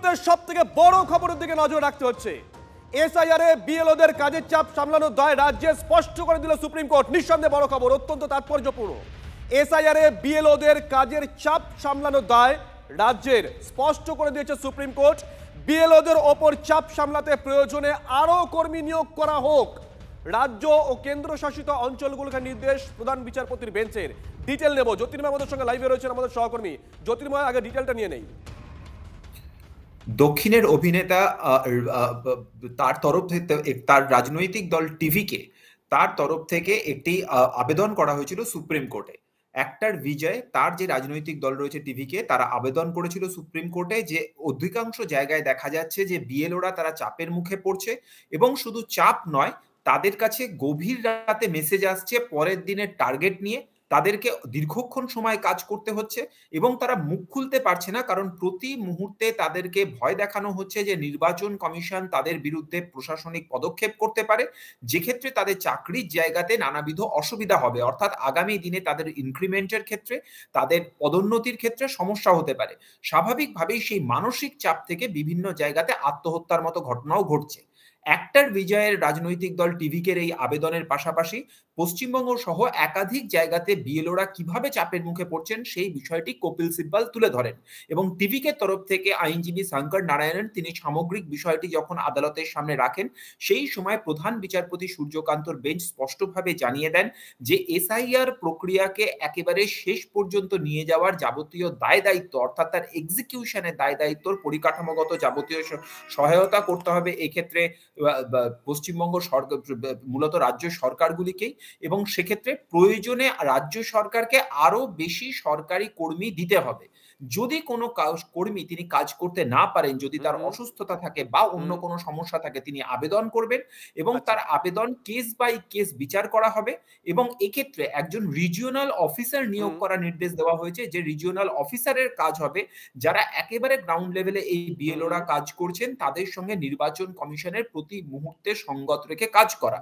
মুহূর্তের সবথেকে বড় খবরের দিকে নজর রাখতে হচ্ছে। এসআইআর এ বিএলওদের কাজের চাপ সামলানোর দায় রাজ্যে স্পষ্ট করে দিল সুপ্রিম কোর্ট। নিঃসন্দেহে বড় খবর, অত্যন্ত তাৎপর্যপূর্ণ। এসআইআর এ বিএলওদের কাজের চাপ সামলানোর দায় রাজ্যের স্পষ্ট করে দিয়েছে সুপ্রিম কোর্ট। বিএলওদের ওপর চাপ সামলাতে প্রয়োজনে আরও কর্মী নিয়োগ করা হোক। রাজ্য ও কেন্দ্রশাসিত অঞ্চলগুলোকে নির্দেশ প্রধান বিচারপতির বেঞ্চের। ডিটেল নেব, জ্যোতির্ময় আমাদের সঙ্গে লাইভে রয়েছেন আমাদের সহকর্মী। জ্যোতির্ময়, আগে ডিটেলটা নিয়ে নেই। দক্ষিণের অভিনেতা তার তরফ থেকে, তার রাজনৈতিক দল টিভিকে তার তরফ থেকে একটি আবেদন করা হয়েছিল সুপ্রিম কোর্টে। একটার বিজয়, তার যে রাজনৈতিক দল রয়েছে টিভিকে, তারা আবেদন করেছিল সুপ্রিম কোর্টে যে অধিকাংশ জায়গায় দেখা যাচ্ছে যে বিএলওরা তারা চাপের মুখে পড়ছে, এবং শুধু চাপ নয়, তাদের কাছে গভীর রাতে মেসেজ আসছে পরের দিনের টার্গেট নিয়ে। তাদেরকে দীর্ঘক্ষণ সময় কাজ করতে হচ্ছে এবং তারা মুখ খুলতে পারছে না, কারণ প্রতি মুহূর্তে তাদেরকে ভয় দেখানো হচ্ছে যে নির্বাচন কমিশন তাদের বিরুদ্ধে প্রশাসনিক পদক্ষেপ করতে পারে, যে ক্ষেত্রে তাদের চাকরির জায়গাতে নানাবিধ অসুবিধা হবে। অর্থাৎ আগামী দিনে তাদের ইনক্রিমেন্টের ক্ষেত্রে, তাদের পদোন্নতির ক্ষেত্রে সমস্যা হতে পারে। স্বাভাবিকভাবেই সেই মানসিক চাপ থেকে বিভিন্ন জায়গাতে আত্মহত্যার মতো ঘটনাও ঘটছে। একটার বিজয়ের রাজনৈতিক দল টিভিকের এই আবেদনের পাশাপাশি পশ্চিমবঙ্গ সহ একাধিক জায়গাতে বিএলওরা কিভাবে চাপের মুখে পড়ছেন সেই বিষয়টি কপিল সিব্বাল তুলে ধরেন, এবং টিভিকের তরফ থেকে আইনজীবী শঙ্কর নারায়ণন তিনি সামগ্রিক বিষয়টি যখন আদালতের সামনে রাখেন, সেই সময় প্রধান বিচারপতি সূর্যকান্তর বেঞ্চ স্পষ্টভাবে জানিয়ে দেন যে এসআইআর প্রক্রিয়াকে একেবারে শেষ পর্যন্ত নিয়ে যাওয়ার যাবতীয় দায় দায়িত্ব, অর্থাৎ তার এক্সিকিউশনের দায় দায়িত্বর পরিকাঠামোগত যাবতীয় সহায়তা করতে হবে এক্ষেত্রে পশ্চিমবঙ্গ সরকার, মূলত রাজ্য সরকারগুলিকেই, এবং সেক্ষেত্রে প্রয়োজনে রাজ্য সরকারকে আরো বেশি সরকারি কর্মী দিতে হবে। যদি কোনো কর্মী তিনি কাজ করতে না পারেন, যদি তার অসুস্থতা থাকে বা অন্য কোনো সমস্যা থাকে, তিনি আবেদন করবেন এবং তার আবেদন কেস বাই কেস বিচার করা হবে। এবং এক্ষেত্রে একজন রিজিওনাল অফিসার নিয়োগ করার নির্দেশ দেওয়া হয়েছে, যে রিজিওনাল অফিসারের কাজ হবে যারা একেবারে গ্রাউন্ড লেভেলে এই বিএলওরা কাজ করছেন তাদের সঙ্গে নির্বাচন কমিশনের প্রতি মুহূর্তে সঙ্গত রেখে কাজ করা।